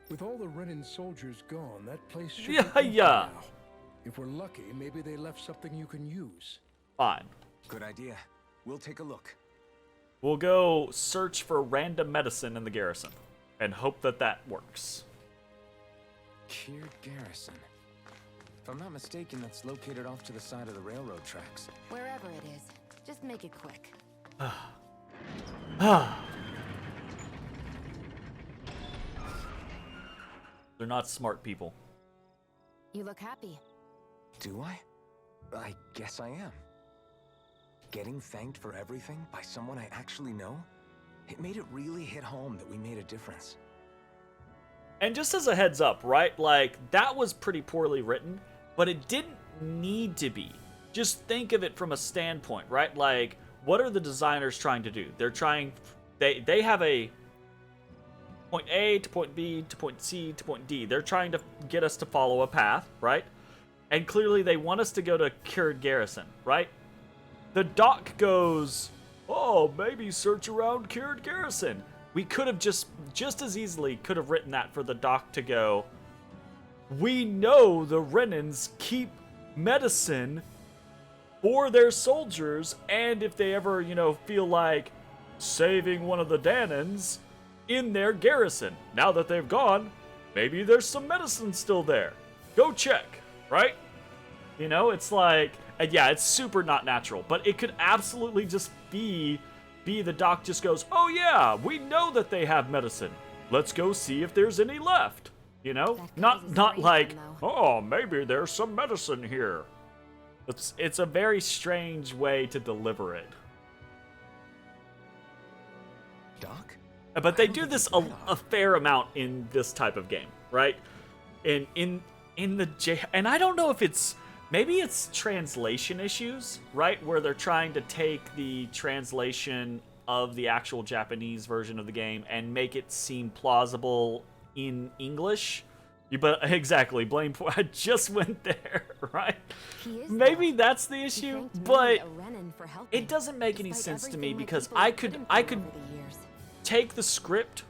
With all the Renin soldiers gone, that place should Yeah, be empty yeah. now. If we're lucky, maybe they left something you can use. Fine. good idea. We'll take a look. We'll go search for random medicine in the garrison and hope that that works. Kiert Garrison. If I'm not mistaken, that's located off to the side of the railroad tracks. Wherever it is, just make it quick. They're not smart people. You look happy. Do I? I guess I am. Getting thanked for everything by someone I actually know? It made it really hit home that we made a difference. And just as a heads up, right? Like, that was pretty poorly written, but it didn't need to be. Just think of it from a standpoint, right? Like, what are the designers trying to do? They're trying... They have a point A to point B to point C to point D. They're trying to get us to follow a path, right? And clearly they want us to go to Kieran Garrison, right? The doc goes, oh, maybe search around Kieran Garrison. We could have just as easily could have written that for the doc to go, we know the Renans keep medicine for their soldiers, and if they ever, feel like saving one of the Danans in their garrison. Now that they've gone, maybe there's some medicine still there. Go check, right? It's like, and yeah, it's super not natural, but it could absolutely just be the doc just goes, oh yeah, we know that they have medicine. Let's go see if there's any left. Not like, oh, maybe there's some medicine here. It's a very strange way to deliver it. Doc? But they do this a fair amount in this type of game, right? In the and I don't know if maybe it's translation issues, right? Where they're trying to take the translation of the actual Japanese version of the game and make it seem plausible in English. But exactly, blame for I just went there, right? Maybe that's the issue, but it doesn't make any sense to me because I could take the script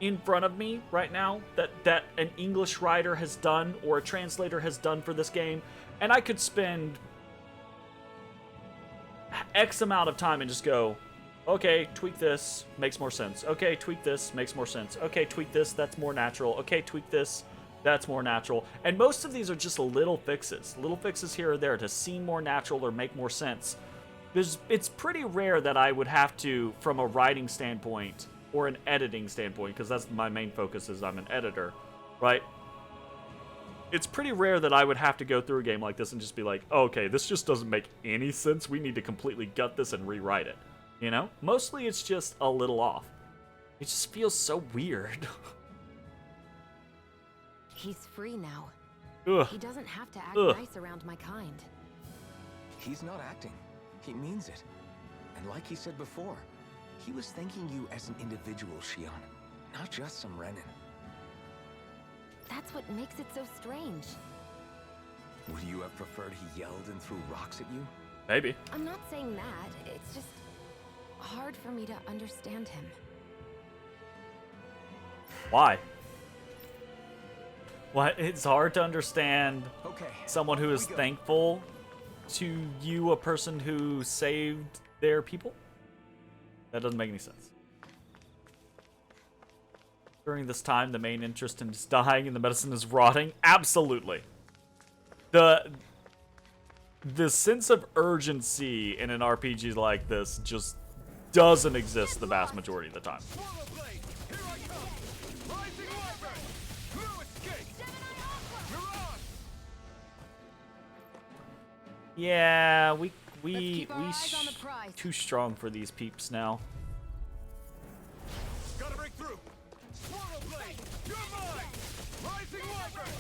in front of me right now that an English writer has done or a translator has done for this game, and I could spend X amount of time and just go, okay, tweak this, makes more sense. Okay, tweak this, makes more sense. Okay, tweak this, that's more natural. Okay, tweak this, that's more natural. And most of these are just little fixes here or there to seem more natural or make more sense. It's pretty rare that I would have to, from a writing standpoint or an editing standpoint, because that's my main focus is I'm an editor, right? It's pretty rare that I would have to go through a game like this and just be like, oh, okay, this just doesn't make any sense. We need to completely gut this and rewrite it. Mostly it's just a little off. It just feels so weird. He's free now. Ugh. He doesn't have to act nice around my kind. He's not acting. He means it. And like he said before, he was thanking you as an individual, Shion, not just some Renin. That's what makes it so strange. Would you have preferred he yelled and threw rocks at you? Maybe. I'm not saying that. It's just hard for me to understand him. Why? What? It's hard to understand someone who is thankful to you, a person who saved their people? That doesn't make any sense. During this time, the main interest is dying and the medicine is rotting? Absolutely. The sense of urgency in an RPG like this just doesn't exist the vast majority of the time. Yeah, we too strong for these peeps now. Gotta break through. Swallow blade, you're mine. Rising Wyvern.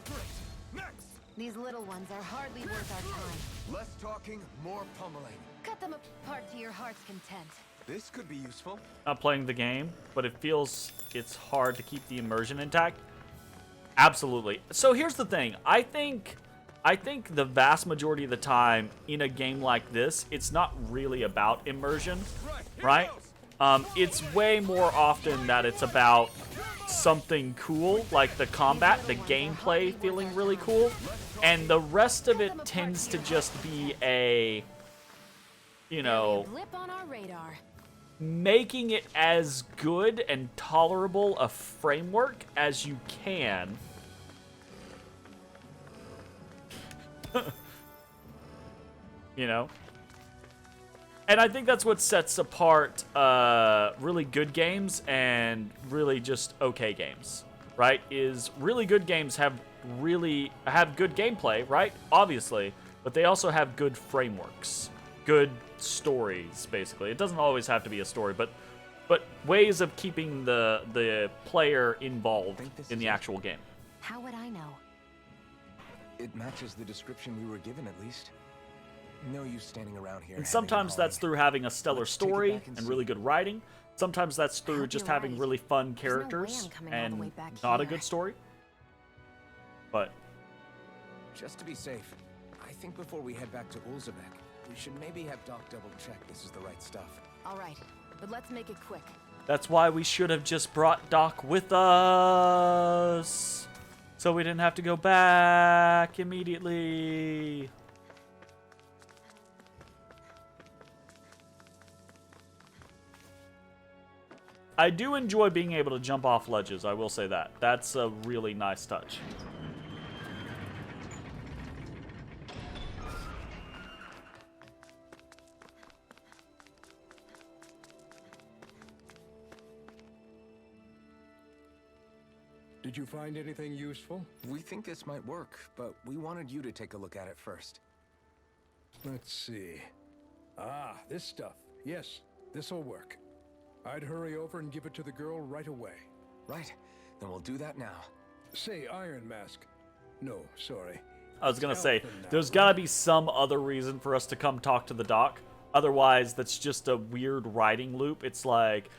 Great. Next. These little ones are hardly worth our time. Less talking, more pummeling. Cut them apart to your heart's content. This could be useful. Not playing the game, but it feels it's hard to keep the immersion intact. Absolutely. So here's the thing. I think the vast majority of the time in a game like this, it's not really about immersion, right? It's way more often that it's about something cool, like the combat, the gameplay feeling really cool, and the rest of it tends to just be a, you know, Blip on our radar. making it as good and tolerable a framework as you can. You know? And I think that's what sets apart really good games and really just okay games, right? Is really good games have good gameplay, right? Obviously, but they also have good frameworks, good stories, basically. It doesn't always have to be a story, but ways of keeping the player involved in the actual game. How would I know? It matches the description we were given, at least. No use standing around here. And sometimes that's through having a stellar Let's take it story back and and see. really good writing. Sometimes that's through hope just you're having right. really fun There's no way I'm characters coming all the and way back not a here. good story. But Just to be safe, I think before we head back to Ulzebek, we should maybe have Doc double check this is the right stuff. All right, but let's make it quick. that's why we should have just brought Doc with us, so we didn't have to go back immediately. I do enjoy being able to jump off ledges, I will say that. That's a really nice touch. Did you find anything useful? We think this might work, but we wanted you to take a look at it first. Let's see. Ah, this stuff. Yes, this'll work. I'd hurry over and give it to the girl right away. Right, then we'll do that now. Say, Iron Mask. No, sorry. I was gonna say, Elfin now, there's right? gotta be some other reason for us to come talk to the doc. Otherwise, that's just a weird writing loop. It's like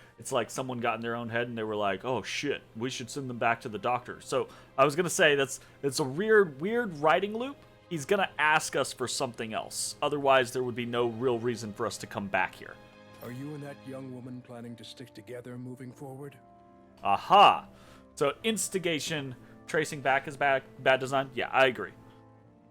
someone got in their own head and they were like, "Oh shit, we should send them back to the doctor." So I was gonna say it's a weird writing loop. He's gonna ask us for something else. Otherwise, there would be no real reason for us to come back here. Are you and that young woman planning to stick together moving forward? Aha! So instigation, tracing back is bad design. Yeah, I agree.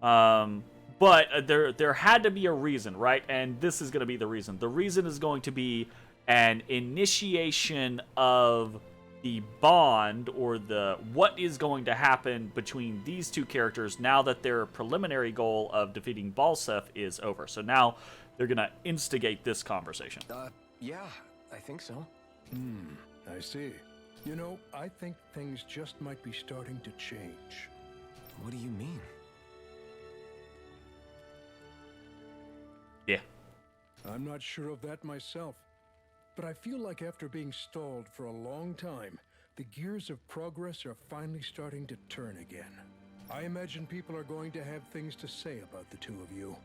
But there had to be a reason, right? And this is going to be the reason. The reason is going to be an initiation of the bond or the what is going to happen between these two characters now that their preliminary goal of defeating Balsef is over. So now they're going to instigate this conversation. Yeah, I think so. I see. You know, I think things just might be starting to change. What do you mean? Yeah. I'm not sure of that myself, but I feel like after being stalled for a long time, the gears of progress are finally starting to turn again. I imagine people are going to have things to say about the two of you,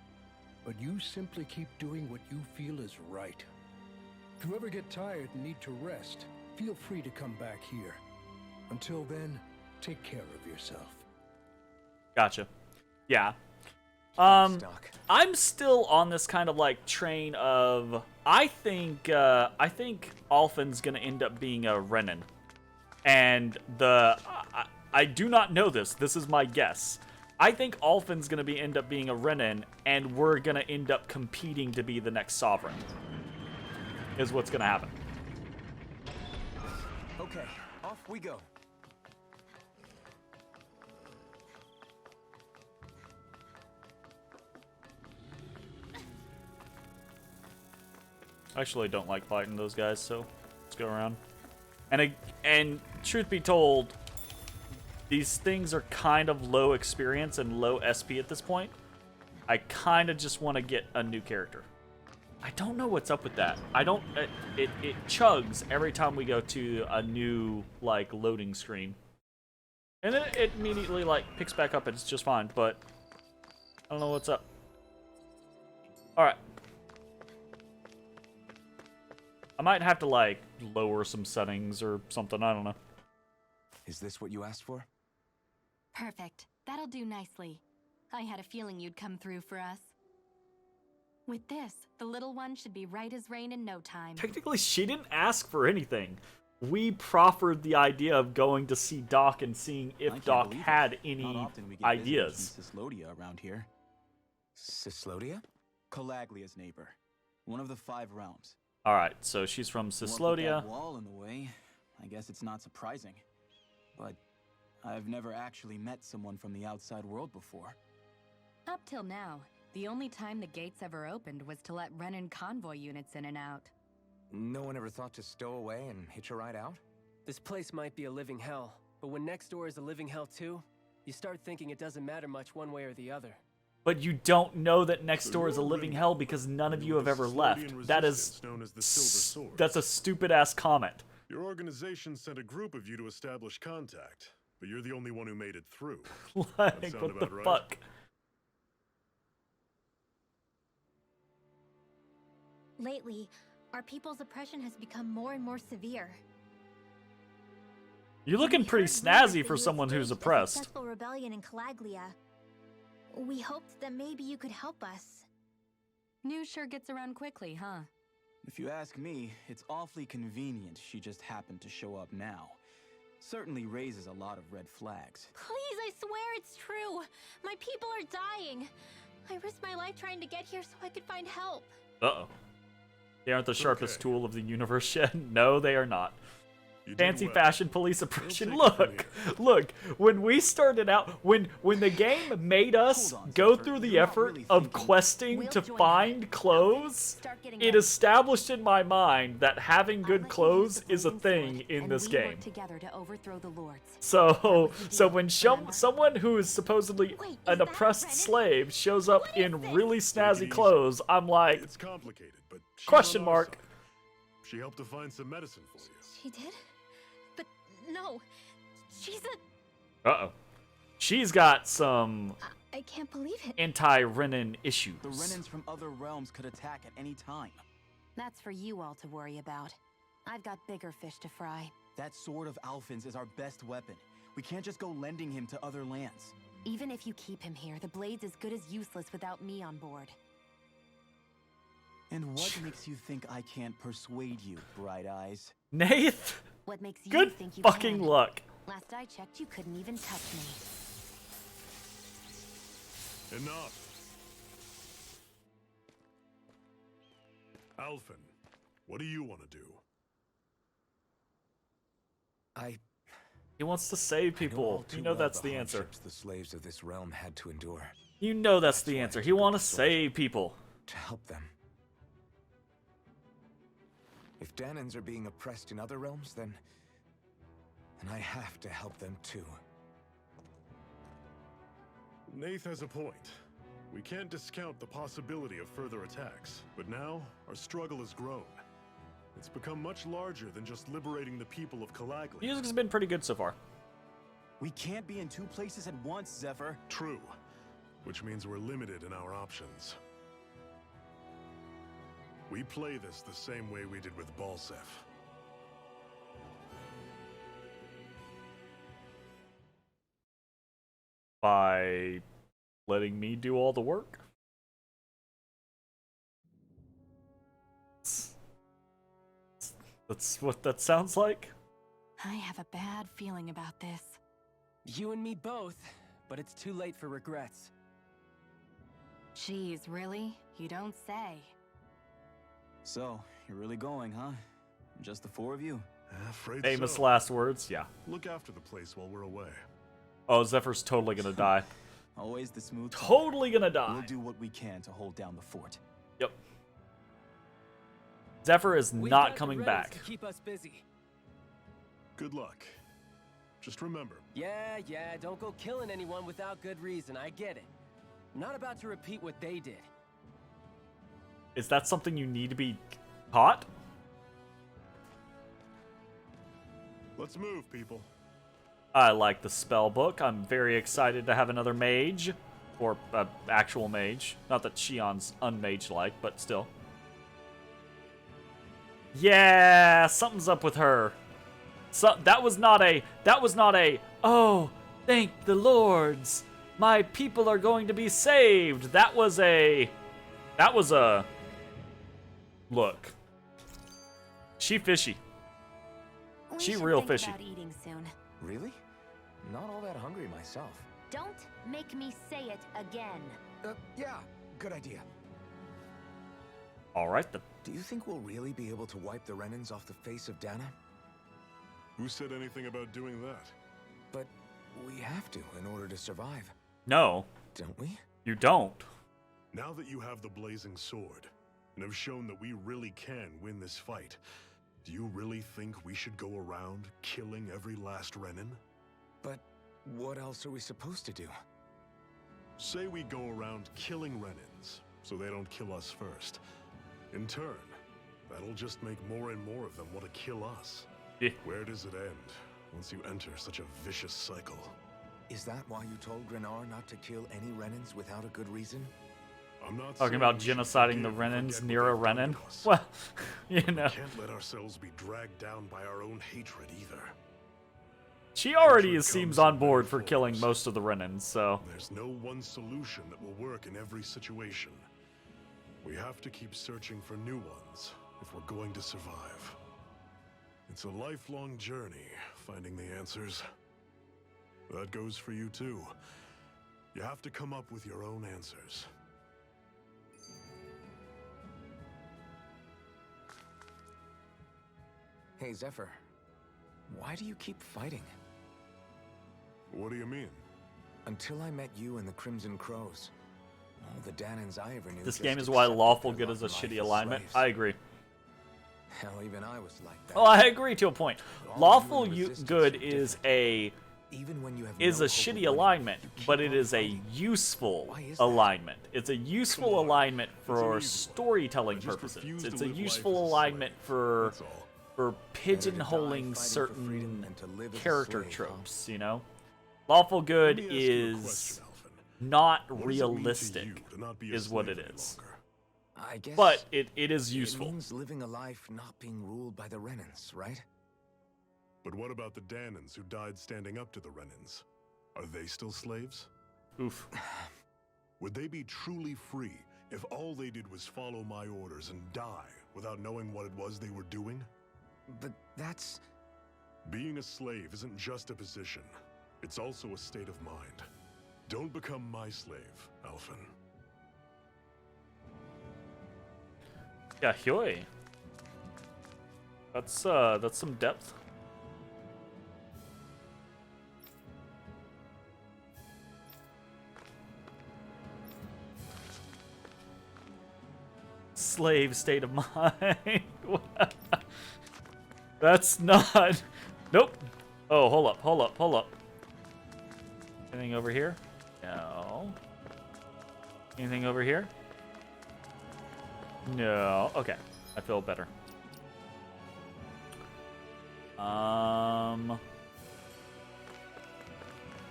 but you simply keep doing what you feel is right. If you ever get tired and need to rest, feel free to come back here. Until then, take care of yourself. Gotcha. Yeah. Thanks, Doc. I'm still on this kind of like train of I think Alfin's gonna end up being a Renin, and I do not know this. This is my guess. I think Alfin's gonna end up being a Renin, and we're gonna end up competing to be the next sovereign. Is what's gonna happen. Okay, off we go. I actually don't like fighting those guys, so let's go around. And truth be told, these things are kind of low experience and low SP at this point. I kind of just want to get a new character. I don't know what's up with that. I don't. It chugs every time we go to a new like loading screen. And then it immediately, like, picks back up and it's just fine, but I don't know what's up. Alright. I might have to, like, lower some settings or something, I don't know. Is this what you asked for? Perfect. That'll do nicely. I had a feeling you'd come through for us. With this, the little one should be right as rain in no time. Technically, she didn't ask for anything. We proffered the idea of going to see Doc and seeing if Doc had any ideas. Cyslodia around here. Cyslodia? Calaglia's neighbor. One of the 5 realms. Alright, so she's from What with Cyslodia. that wall in the way, I guess it's not surprising. But I've never actually met someone from the outside world before. Up till now, the only time the gates ever opened was to let Renan convoy units in and out. No one ever thought to stow away and hitch a ride out? This place might be a living hell, but when next door is a living hell too, you start thinking it doesn't matter much one way or the other. But you don't know that next door is a living hell because none of you have ever left. That is... known as the Silver Sword. That's a stupid-ass comment. Your organization sent a group of you to establish contact, but you're the only one who made it through. Like, sound what the about right? fuck? Lately, our people's oppression has become more and more severe. You're looking We pretty heard rumors snazzy that for you someone who's staged a oppressed. successful rebellion in Calaglia. We hoped that maybe you could help us. News sure gets around quickly, huh? If you ask me, it's awfully convenient she just happened to show up now. Certainly raises a lot of red flags. Please, I swear it's true. My people are dying. I risked my life trying to get here so I could find help. Uh-oh. They aren't the sharpest Okay. tool of the universe yet. No, they are not. You did Fancy well. fashion police oppression. We'll take it from Look, when we started out, when the game made us Hold on, go Zephyr. through the You're not effort really of thinking- questing We'll to join find her. clothes, Start getting it ready. established in my mind that having I'll good let you clothes use the is a blazing thing sword, in and this we game. work together to overthrow the lords. So when remember? someone who is supposedly Wait, is an that oppressed Brennan? slave shows up What is in this? really Take it snazzy easy. clothes, I'm like, It's complicated, but she's Question on our mark. side. She helped to find some medicine for you. She did? But no. She's a... uh-oh. She's got some I can't believe it. anti-Renan issues. The Renans from other realms could attack at any time. That's for you all to worry about. I've got bigger fish to fry. That sword of Alphen's is our best weapon. We can't just go lending him to other lands. Even if you keep him here, the blade's as good as useless without me on board. And what makes you think I can't persuade you, Bright Eyes? Nath, What makes you good think you fucking can? luck. Last I checked, you couldn't even touch me. Enough. Alphen, what do you want to do? He wants to save I know all people. too You know well that's the the answer. hardships the slaves of this realm had to endure You know that's the why I answer. He took up wants the to sword. save people. to help them. If Danans are being oppressed in other realms, then I have to help them too. Nath has a point. We can't discount the possibility of further attacks, but now our struggle has grown. It's become much larger than just liberating the people of Calaglia. Music's been pretty good so far. We can't be in 2 places at once, Zephyr. True, which means we're limited in our options. We play this the same way we did with Balsef. By letting me do all the work. That's what that sounds like. I have a bad feeling about this. You and me both, but it's too late for regrets. Jeez, really? You don't say. So, you're really going, huh? Just the 4 of you? Afraid Famous so. last words, yeah. Look after the place while we're away. Oh, Zephyr's totally gonna die. Always the smooth talker. Totally gonna die. We'll do what we can to hold down the fort. Yep. Zephyr is We've not got the coming Renans back. to keep us busy. Good luck. Just remember, Yeah, don't go killing anyone without good reason. I get it. I'm not about to repeat what they did. Is that something you need to be taught? let's move, people. I like the spell book. I'm very excited to have another mage. Or actual mage. Not that Shion's unmage-like, but still. Yeah, something's up with her. So that was not a, oh, thank the lords. My people are going to be saved. That was a, look. She fishy. We She should real think fishy. about eating soon. Really? Not all that hungry myself. Don't make me say it again. Yeah, good idea. All right then. Do you think we'll really be able to wipe the Renans off the face of Dana? Who said anything about doing that? But we have to in order to survive, No, don't we? you don't. Now that you have the blazing sword, and have shown that we really can win this fight, do you really think we should go around killing every last Renan? But what else are we supposed to do? Say we go around killing Renans, so they don't kill us first. In turn, that'll just make more and more of them want to kill us. Yeah. Where does it end once you enter such a vicious cycle? Is that why you told Grenar not to kill any Renans without a good reason? I'm not Talking saying about we should genociding the forgive and Renans forget near a what they've done Renan. to us. Well, you know. We can't let ourselves be dragged down by our own hatred either. She already Hatred seems comes on in board many for killing forms. most of the Renans, so. There's no one solution that will work in every situation. We have to keep searching for new ones if we're going to survive. It's a lifelong journey, finding the answers. That goes for you too. You have to come up with your own answers. Hey, Zephyr. Why do you keep fighting? What do you mean? Until I met you and the Crimson Crows, all the Danans I ever knew. This just game is why accepted lawful their good is a lot in life shitty as alignment. slaves. I agree. Hell, even I was like that. Oh, I agree to a point. All Lawful you and resistance good are is different. a Even when you have is no a hope of shitty winning, alignment, you keep but it on is a fighting. useful Why is that? alignment. It's a useful Come on. alignment It's an for easy one. storytelling I just purposes. refuse It's to a live life useful as a alignment slave. for That's all. for Better to die pigeonholing fighting for certain freedom than to live as a character slave, huh? tropes, you know? Lawful good Let me ask you a is question, Alphen. not What does it mean to realistic, you to not be a is what slave it any is. longer? I guess But it is it useful. means living a life not being ruled by the Renans, right? But what about the Danans who died standing up to the Renans? Are they still slaves? Oof. Would they be truly free if all they did was follow my orders and die without knowing what it was they were doing? But that's... Being a slave isn't just a position. It's also a state of mind. Don't become my slave, Alphen. Yeah, Hyoi. That's some depth. Slave state of mind. That's not. Nope. Oh, hold up. Anything over here? No. Anything over here? No. Okay. I feel better.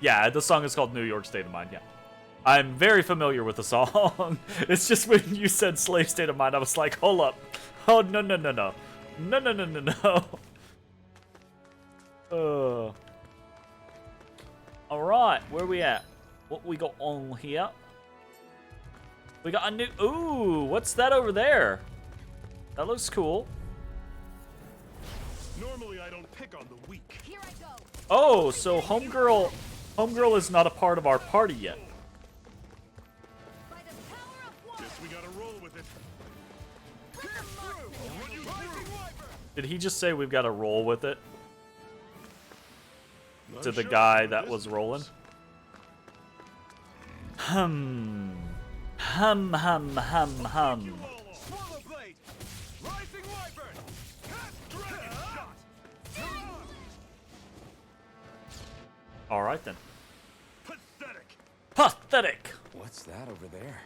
Yeah, the song is called New York State of Mind, yeah. I'm very familiar with the song. It's just when you said Slave State of Mind, I was like, hold up. Oh, no. Alright, where we at? What we got on here? We got a new... Ooh, what's that over there? That looks cool. Normally I don't pick on the weak. Here I go. Oh, so Homegirl is not a part of our party yet. By the power of one. Guess we gotta roll with it. Did he just say we've got to roll with it? Not To the sure guy how that this was goes. rolling? Hum. Swallow blade! Rising wyvern! Dragon shot! Alright then. Pathetic. Pathetic! What's that over there?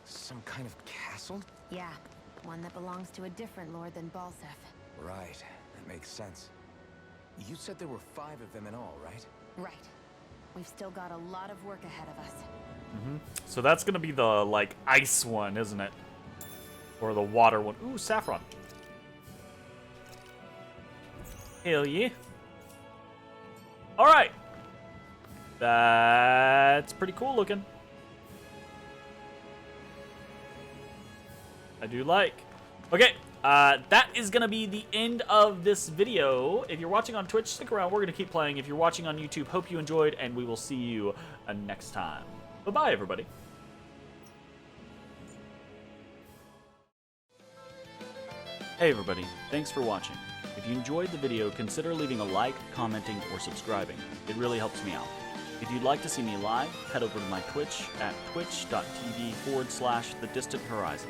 Some kind of castle? Yeah, one that belongs to a different lord than Balsef. Right, that makes sense. You said there were 5 of them in all, right? Right. We've still got a lot of work ahead of us. So that's gonna be the, like, ice one, isn't it? Or the water one. Ooh, saffron. Hell yeah. Alright. That's pretty cool looking. I do like. Okay, that is going to be the end of this video. If you're watching on Twitch, stick around. We're going to keep playing. If you're watching on YouTube, hope you enjoyed, and we will see you next time. Bye-bye, everybody. Hey, everybody. Thanks for watching. If you enjoyed the video, consider leaving a like, commenting, or subscribing. It really helps me out. If you'd like to see me live, head over to my Twitch at twitch.tv/thedistanthorizon.